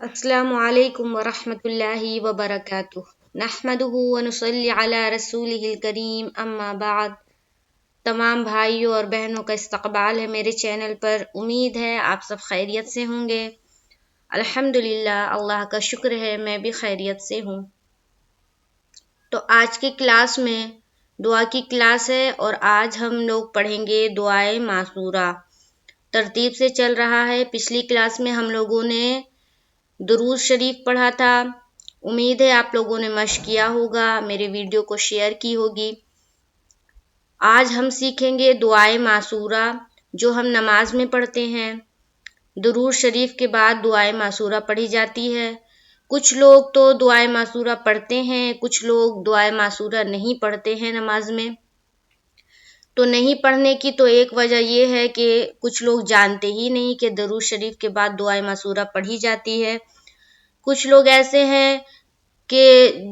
السلام علیکم ورحمۃ اللہ وبرکاتہ نحمدہ ونصلی علی رسولہ الکریم اما بعد۔ تمام بھائیوں اور بہنوں کا استقبال ہے میرے چینل پر۔ امید ہے آپ سب خیریت سے ہوں گے۔ الحمدللہ، اللہ کا شکر ہے میں بھی خیریت سے ہوں۔ تو آج کی کلاس میں دعا کی کلاس ہے اور آج ہم لوگ پڑھیں گے دعائے معصورہ۔ ترتیب سے چل رہا ہے۔ پچھلی کلاس میں ہم لوگوں نے درود شریف پڑھا تھا۔ امید ہے آپ لوگوں نے مشق کیا ہوگا، میرے ویڈیو کو شیئر کی ہوگی۔ آج ہم سیکھیں گے دعائے معصورہ جو ہم نماز میں پڑھتے ہیں۔ درود شریف کے بعد دعائے معصورہ پڑھی جاتی ہے۔ کچھ لوگ تو دعائے معصورہ پڑھتے ہیں، کچھ لوگ دعائے معصورہ نہیں پڑھتے ہیں نماز میں۔ تو نہیں پڑھنے کی تو ایک وجہ یہ ہے کہ کچھ لوگ جانتے ہی نہیں کہ درود شریف کے بعد دعائے معصورہ پڑھی جاتی ہے۔ کچھ لوگ ایسے ہیں کہ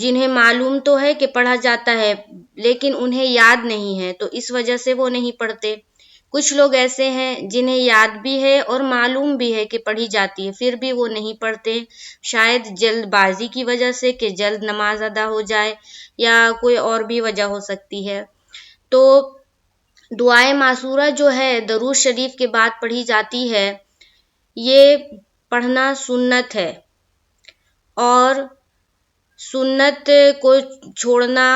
جنہیں معلوم تو ہے کہ پڑھا جاتا ہے لیکن انہیں یاد نہیں ہے، تو اس وجہ سے وہ نہیں پڑھتے۔ کچھ لوگ ایسے ہیں جنہیں یاد بھی ہے اور معلوم بھی ہے کہ پڑھی جاتی ہے، پھر بھی وہ نہیں پڑھتے، شاید جلد بازی کی وجہ سے کہ جلد نماز ادا ہو جائے یا کوئی اور بھی وجہ ہو سکتی ہے۔ تو دعائے معصورہ جو ہے درود شریف کے بعد پڑھی جاتی ہے، یہ پڑھنا سنت ہے اور سنت کو چھوڑنا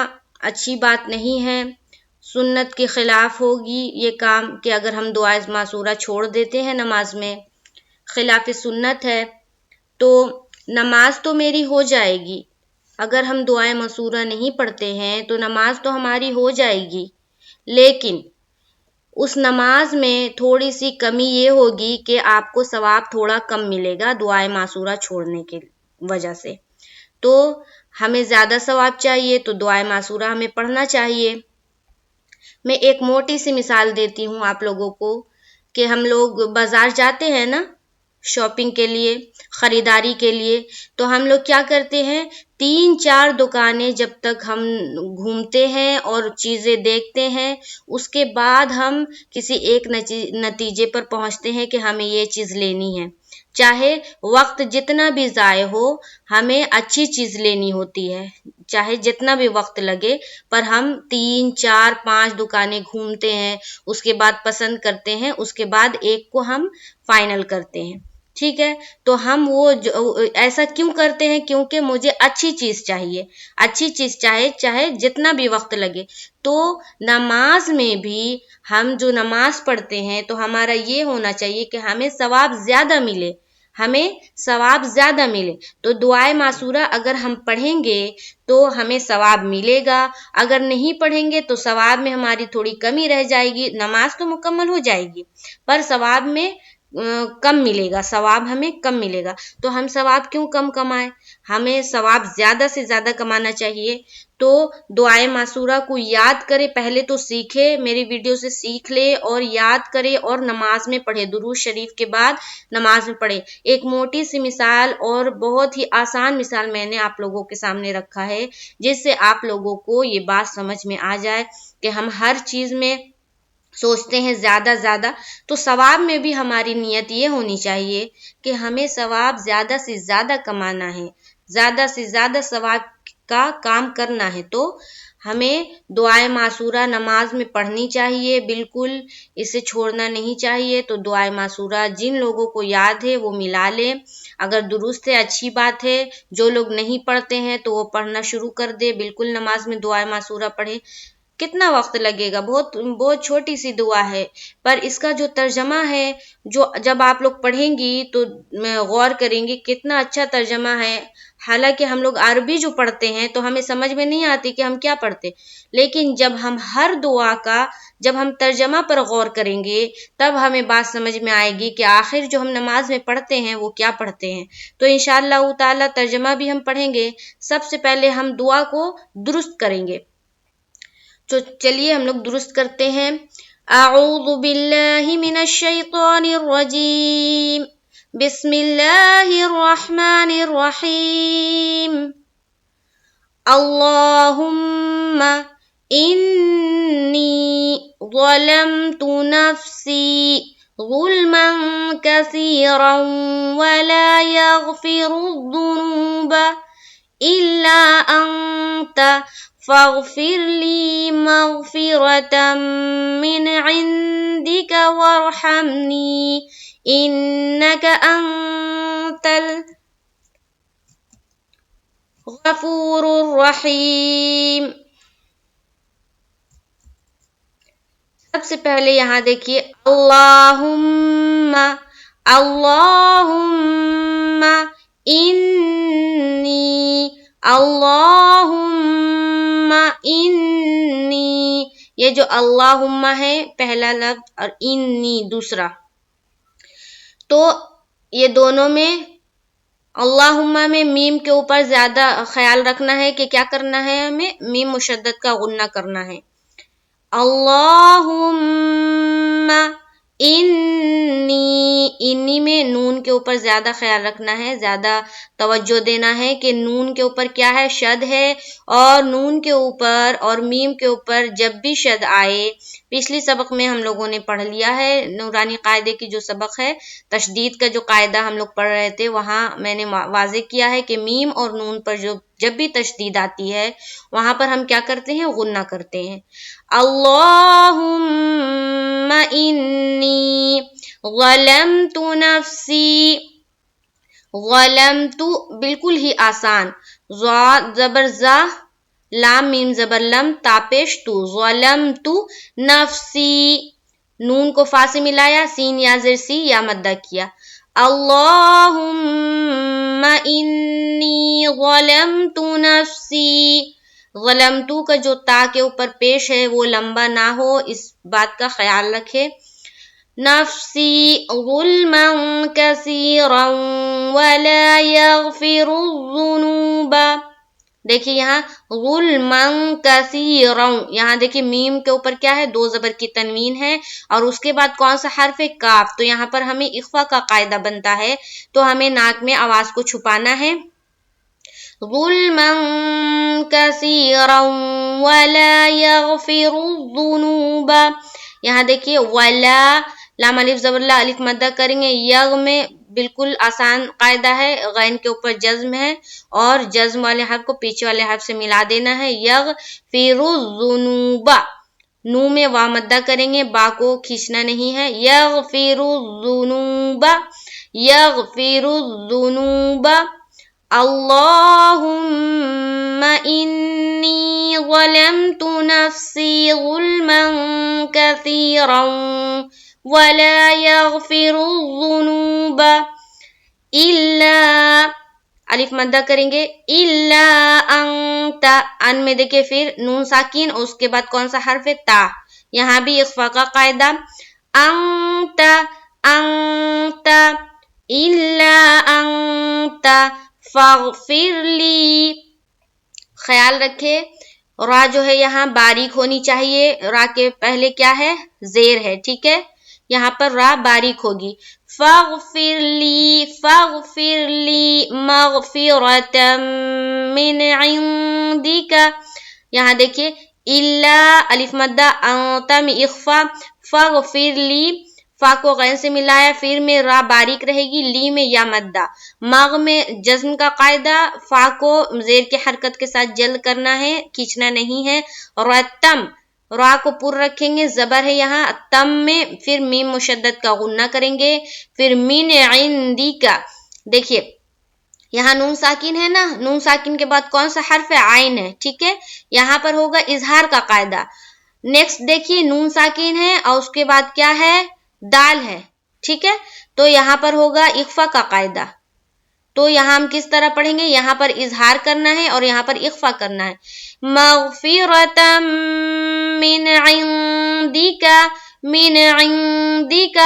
اچھی بات نہیں ہے۔ سنت کے خلاف ہوگی یہ کام کہ اگر ہم دعائے معصورہ چھوڑ دیتے ہیں نماز میں، خلاف سنت ہے۔ تو نماز تو میری ہو جائے گی، اگر ہم دعائے معصورہ نہیں پڑھتے ہیں تو نماز تو ہماری ہو جائے گی، لیکن اس نماز میں تھوڑی سی کمی یہ ہوگی کہ آپ کو ثواب تھوڑا کم ملے گا دعائے معصورہ چھوڑنے کی وجہ سے۔ تو ہمیں زیادہ ثواب چاہیے تو دعائے معصورہ ہمیں پڑھنا چاہیے۔ میں ایک موٹی سی مثال دیتی ہوں آپ لوگوں کو کہ ہم لوگ بازار جاتے ہیں نا شاپنگ کے لیے، خریداری کے لیے، تو ہم لوگ کیا کرتے ہیں، 3-4 دکانیں جب تک ہم گھومتے ہیں اور چیزیں دیکھتے ہیں، اس کے بعد ہم کسی ایک نتیجے پر پہنچتے ہیں کہ ہمیں یہ چیز لینی ہے۔ چاہے وقت جتنا بھی ضائع ہو، ہمیں اچھی چیز لینی ہوتی ہے، چاہے جتنا بھی وقت لگے، پر ہم 3-4-5 دکانیں گھومتے ہیں، اس کے بعد پسند کرتے ہیں، اس کے بعد ایک کو ہم فائنل کرتے ہیں۔ ٹھیک ہے، تو ہم ایسا کیوں کرتے ہیں؟ کیونکہ مجھے اچھی چیز چاہیے، اچھی چیز چاہے جتنا بھی وقت لگے۔ تو نماز میں بھی ہم جو نماز پڑھتے ہیں تو ہمارا یہ ہونا چاہیے کہ ہمیں ثواب زیادہ ملے، ہمیں ثواب زیادہ ملے۔ تو دعائے معصورہ اگر ہم پڑھیں گے تو ہمیں ثواب ملے گا، اگر نہیں پڑھیں گے تو ثواب میں ہماری تھوڑی کمی رہ جائے گی، نماز تو مکمل ہو جائے گی پر ثواب میں کم ملے گا، ثواب ہمیں کم ملے گا۔ تو ہم ثواب کیوں کم کمائیں، ہمیں ثواب زیادہ سے زیادہ کمانا چاہیے۔ تو دعائے معصورہ کو یاد کرے، پہلے تو سیکھے، میری ویڈیو سے سیکھ لے اور یاد کرے اور نماز میں پڑھے، درود شریف کے بعد نماز میں پڑھے۔ ایک موٹی سی مثال اور بہت ہی آسان مثال میں نے آپ لوگوں کے سامنے رکھا ہے، جس سے آپ لوگوں کو یہ بات سمجھ میں آ جائے کہ ہم ہر چیز میں سوچتے ہیں زیادہ، تو ثواب میں بھی ہماری نیت یہ ہونی چاہیے کہ ہمیں ثواب زیادہ سے زیادہ کمانا ہے، زیادہ سے زیادہ ثواب کا کام کرنا ہے۔ تو ہمیں دعائے معصورہ نماز میں پڑھنی چاہیے، بالکل اسے چھوڑنا نہیں چاہیے۔ تو دعائے معصورہ جن لوگوں کو یاد ہے وہ ملا لیں، اگر درست ہے اچھی بات ہے، جو لوگ نہیں پڑھتے ہیں تو وہ پڑھنا شروع کر دے، بالکل نماز میں دعائے معصورہ پڑھے۔ کتنا وقت لگے گا، بہت چھوٹی سی دعا ہے، پر اس کا جو ترجمہ ہے، جو جب آپ لوگ پڑھیں گی تو غور کریں گی کتنا اچھا ترجمہ ہے۔ حالانکہ ہم لوگ عربی جو پڑھتے ہیں تو ہمیں سمجھ میں نہیں آتی کہ ہم کیا پڑھتے، لیکن جب ہم ہر دعا کا جب ہم ترجمہ پر غور کریں گے تب ہمیں بات سمجھ میں آئے گی کہ آخر جو ہم نماز میں پڑھتے ہیں وہ کیا پڑھتے ہیں۔ تو انشاءاللہ تعالی ترجمہ بھی ہم پڑھیں گے۔ سب سے پہلے ہم دعا کو درست کریں گے، تو چلیے ہم لوگ درست کرتے ہیں۔ اعوذ باللہ من الشیطان الرجیم، بسم اللہ الرحمن الرحیم، اللہم انی ظلمت نفسی ظلما كثيرا ولا يغفر الذنوب إلا أنت فاغفر لي مغفرة من عندك وارحمني إنك أنت الغفور الرحيم. سب سے پہلے یہاں دیکھیے اللہم اللہم انی اللہم انی، یہ جو اللہم ہے پہلا لفظ اور انی دوسرا، تو یہ دونوں میں اللہم میں میم کے اوپر زیادہ خیال رکھنا ہے کہ کیا کرنا ہے، ہمیں میم مشدد کا غنہ کرنا ہے. اللہم انی میں نون کے اوپر زیادہ خیال رکھنا ہے، زیادہ توجہ دینا ہے کہ نون کے اوپر کیا ہے، شد ہے، اور نون کے اوپر اور میم کے اوپر جب بھی شد آئے، پچھلی سبق میں ہم لوگوں نے پڑھ لیا ہے، نورانی قاعدے کی جو سبق ہے، تشدید کا جو قاعدہ ہم لوگ پڑھ رہے تھے، وہاں میں نے واضح کیا ہے کہ میم اور نون پر جب بھی تشدید آتی ہے وہاں پر ہم کیا کرتے ہیں، غنہ کرتے ہیں. اللہم انی ظلمت نفسی، ظلمت بالکل ہی آسان، زبر زا، لام میم زبر لم، تاپیش تو، ظلمت نفسی، نون کو فا سے ملایا، سین یا زر سی یا مدہ کیا. اللہم انی ظلمت نفسی، ظلمتو کا جو تا کے اوپر پیش ہے وہ لمبا نہ ہو، اس بات کا خیال رکھے. نفسی ظلما کثیرا ولا یغفر الذنوب، دیکھیے یہاں ظلما کثیرا، یہاں دیکھیے میم کے اوپر کیا ہے، دو زبر کی تنوین ہے، اور اس کے بعد کون سا حرف ہے، کاف، تو یہاں پر ہمیں اخفا کا قاعدہ بنتا ہے، تو ہمیں ناک میں آواز کو چھپانا ہے. ظلما کثیرا ولا یغفر الذنوب، یہاں دیکھیے ولا، لام الف زبر لا، الف مدہ کریں گے، یغ میں بالکل آسان قاعدہ ہے، غین کے اوپر جزم ہے، اور جزم والے حرف کو پیچھے والے حرف سے ملا دینا ہے. یغفر الذنوب، نو میں وا مدہ کریں گے، با کو کھینچنا نہیں ہے. یغفر الذنوب، یغفر الذنوب. اللہم انی ظلمت نفسی ظلما کثیرا ولا یغفر الذنوب الا، الف مدہ کریں گے، الا انت، ان میں دیکھیں پھر نون ساکین اور اس کے بعد کون سا حرف ہے، تا، یہاں بھی اخفا کا قاعدہ. انت انت الا انت فاغفر لی، خیال رکھے را جو ہے یہاں باریک ہونی چاہیے، را کے پہلے کیا ہے، زیر ہے، ٹھیک ہے، یہاں پر را باریک ہوگی. فاغفر لی مغفرة من عندك، یہاں دیکھیے الا، الف مدہ، انت میں اخفا، فاغفر لی، فا کو غین سے ملایا، پھر میں را باریک رہے گی، لی میں یا مدہ، مغ میں جزم کا قاعدہ، فا کو زیر کی حرکت کے ساتھ جلد کرنا ہے، کھینچنا نہیں ہے. رتم، را کو پر رکھیں گے، زبر ہے یہاں، تم میں پھر میم مشدد کا غنہ کریں گے. پھر من عندک، دیکھیے یہاں نون ساکن ہے نا، نون ساکن کے بعد کون سا حرف ہے، عین ہے، ٹھیک ہے، یہاں پر ہوگا اظہار کا قاعدہ. نیکسٹ دیکھیے نون ساکن ہے اور اس کے بعد کیا ہے، دال ہے، ٹھیک ہے، تو یہاں پر ہوگا اخفا کا قاعدہ. تو یہاں ہم کس طرح پڑھیں گے، یہاں پر اظہار کرنا ہے اور یہاں پر اخفا کرنا ہے. مغفرة من عندك، من عندك،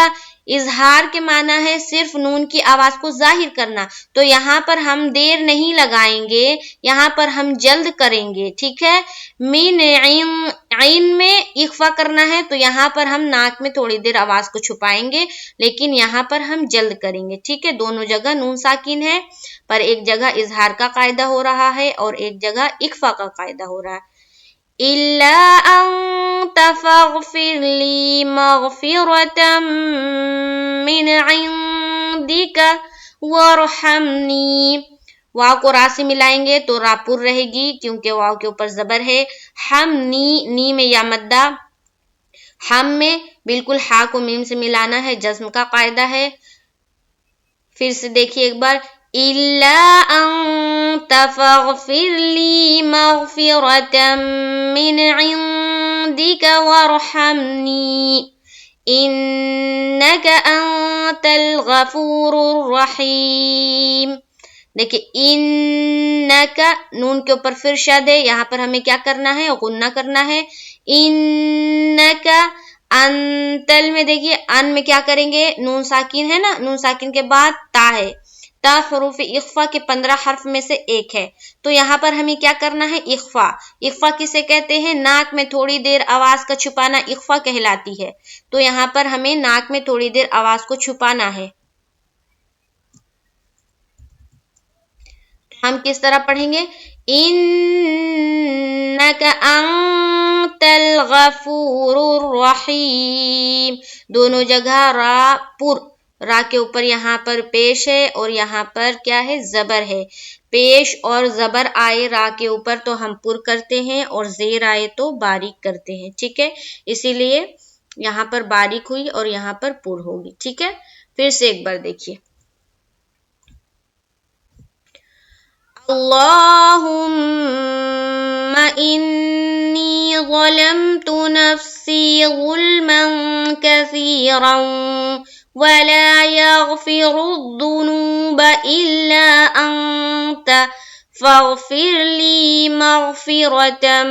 اظہار کے معنی ہے صرف نون کی آواز کو ظاہر کرنا، تو یہاں پر ہم دیر نہیں لگائیں گے، یہاں پر ہم جلد کریں گے، ٹھیک ہے. من عین میں اخفا کرنا ہے، تو یہاں پر ہم ناک میں تھوڑی دیر آواز کو چھپائیں گے، لیکن یہاں پر ہم جلد کریں گے، ٹھیک ہے. دونوں جگہ نون ساکن ہے، پر ایک جگہ اظہار کا قاعدہ ہو رہا ہے اور ایک جگہ اخفا کا قاعدہ ہو رہا ہے. إلا أنت فاغفر لي مغفرة من عندك وارحمنی. واو کو را سے ملائیں گے تو را پر رہے گی کیونکہ واو کے اوپر زبر ہے. ہم نی میں یا مدہ. ہم میں بالکل ہا کو میم سے ملانا ہے، جزم کا قاعدہ ہے. پھر سے دیکھیے ایک بار. إلا أنت فاغفر لي مغفرة من عندك وارحمني إنك أنت الغفور الرحيم. دیکھیں انکا نون کے اوپر پھر شد ہے، یہاں پر ہمیں کیا کرنا ہے؟ غنہ کرنا ہے. انکا انتل میں دیکھیے ان میں کیا کریں گے؟ نون ساکن ہے نا، نون ساکن کے بعد تا ہے. تا حروف اخفا کے 15 حرف میں سے ایک ہے، تو یہاں پر ہمیں کیا کرنا ہے؟ اخفا. اخفا کسے کہتے ہیں؟ ناک میں تھوڑی دیر آواز کا چھپانا اخفا کہلاتی ہے. تو یہاں پر ہمیں ناک میں تھوڑی دیر آواز کو چھپانا ہے. ہم کس طرح پڑھیں گے؟ انک انت الغفور الرحیم. دونوں جگہ را پر، را کے اوپر یہاں پر پیش ہے اور یہاں پر کیا ہے؟ زبر ہے. پیش اور زبر آئے را کے اوپر تو ہم پر کرتے ہیں اور زیر آئے تو باریک کرتے ہیں. ٹھیک ہے، اسی لیے یہاں پر باریک ہوئی اور یہاں پر پر ہوگی. ٹھیک ہے، پھر سے ایک بار دیکھیے. اللهم إني ظلمت نفسي ظلما كثيرا ولا يغفر الذنوب إلا أنت فاغفر لي مغفرة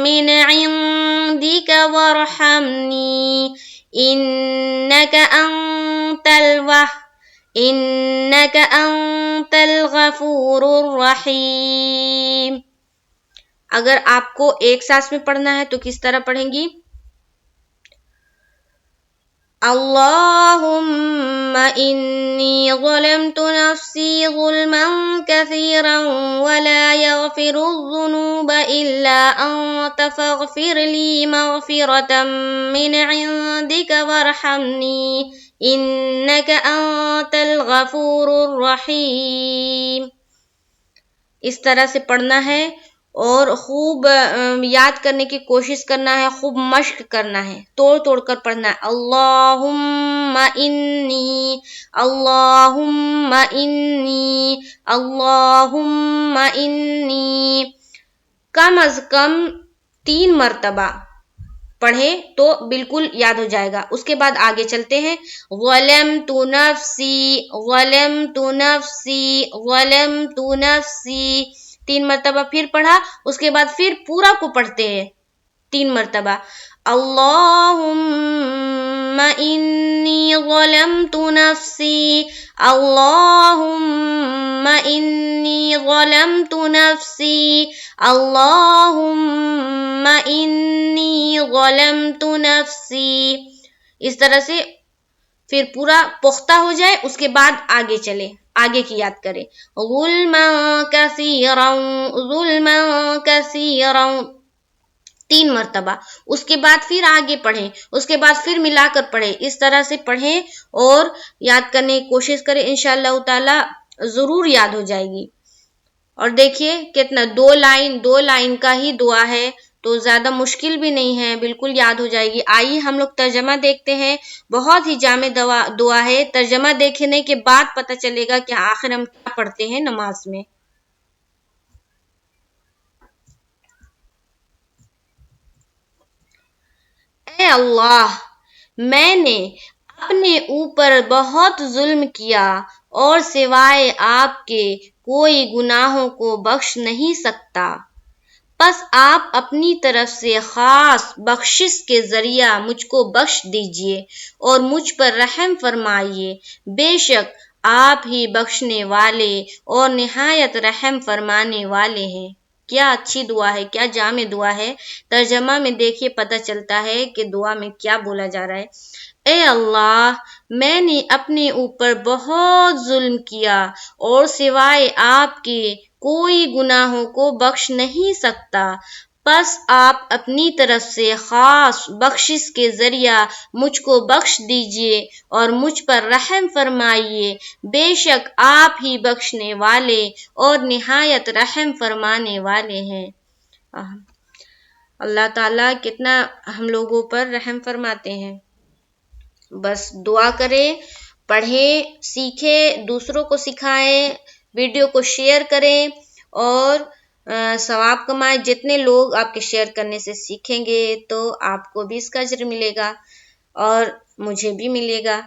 من عندك وارحمني إنك أنت إنك أنت الغفور الرحیم. اگر آپ کو ایک سانس میں پڑھنا ہے تو کس طرح پڑھیں گی؟ اللهم إني ظلمت نفسي ظلما كثيرا ولا يغفر الذنوب إلا أنت فاغفر لي مغفرة من عندك وارحمني إنك أنت الغفور الرحیم. اس طرح سے پڑھنا ہے اور خوب یاد کرنے کی کوشش کرنا ہے، خوب مشق کرنا ہے، توڑ توڑ کر پڑھنا ہے. اللہم انی، اللہم انی، اللہم انی. کم از کم 3 مرتبہ پڑھے تو بالکل یاد ہو جائے گا. اس کے بعد آگے چلتے ہیں. ظلمت نفسی، ظلمت نفسی، ظلمت نفسی. 3 مرتبہ پھر پڑھا، اس کے بعد پھر پورا کو پڑھتے ہیں 3 مرتبہ. اللہم انی ظلمت نفسی، اللہم انی ظلمت نفسی، اللہم انی ظلمت نفسی. اس طرح سے پھر پورا پختہ ہو جائے، اس کے بعد آگے چلے، آگے کی یاد کرے. ظلما کثیرا، ظلما کثیرا 3 مرتبہ. اس کے بعد پھر آگے پڑھیں، اس کے بعد پھر ملا کر پڑھیں. اس طرح سے پڑھیں اور یاد کرنے کی کوشش کریں، انشاءاللہ تعالی ضرور یاد ہو جائے گی. اور دیکھیے کتنا 2 لائن کا ہی دعا ہے، تو زیادہ مشکل بھی نہیں ہے، بالکل یاد ہو جائے گی. آئیے ہم لوگ ترجمہ دیکھتے ہیں. بہت ہی جامع دعا ہے. ترجمہ دیکھنے کے بعد پتہ چلے گا کہ آخر ہم کیا پڑھتے ہیں نماز میں. اے اللہ، میں نے اپنے اوپر بہت ظلم کیا اور سوائے آپ کے کوئی گناہوں کو بخش نہیں سکتا، پس آپ اپنی طرف سے خاص بخشش کے ذریعہ مجھ کو بخش دیجئے اور مجھ پر رحم فرمائیے. بے شک آپ ہی بخشنے والے اور نہایت رحم فرمانے والے ہیں. کیا اچھی دعا ہے، کیا جامع دعا ہے. ترجمہ میں دیکھیے پتہ چلتا ہے کہ دعا میں کیا بولا جا رہا ہے. اے اللہ، میں نے اپنے اوپر بہت ظلم کیا اور سوائے آپ کے کوئی گناہوں کو بخش نہیں سکتا، پس آپ اپنی طرف سے خاص بخشش کے ذریعہ مجھ کو بخش دیجیے اور مجھ پر رحم فرمائیے، بے شک آپ ہی بخشنے والے اور نہایت رحم فرمانے والے ہیں۔ اللہ تعالیٰ کتنا ہم لوگوں پر رحم فرماتے ہیں۔ بس دعا کریں، پڑھیں، سیکھیں، دوسروں کو سکھائیں، ویڈیو کو شیئر کریں اور ثواب کمائیں۔ جتنے لوگ آپ کے شیئر کرنے سے سیکھیں گے تو آپ کو بھی اس کا اجر ملے گا اور مجھے بھی ملے گا۔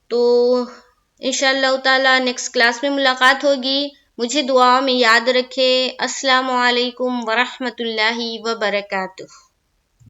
تو انشاءاللہ تعالیٰ نیکسٹ کلاس میں ملاقات ہوگی۔ مجھے دعاؤں میں یاد رکھیں۔ السلام علیکم ورحمۃ اللہ وبرکاتہ۔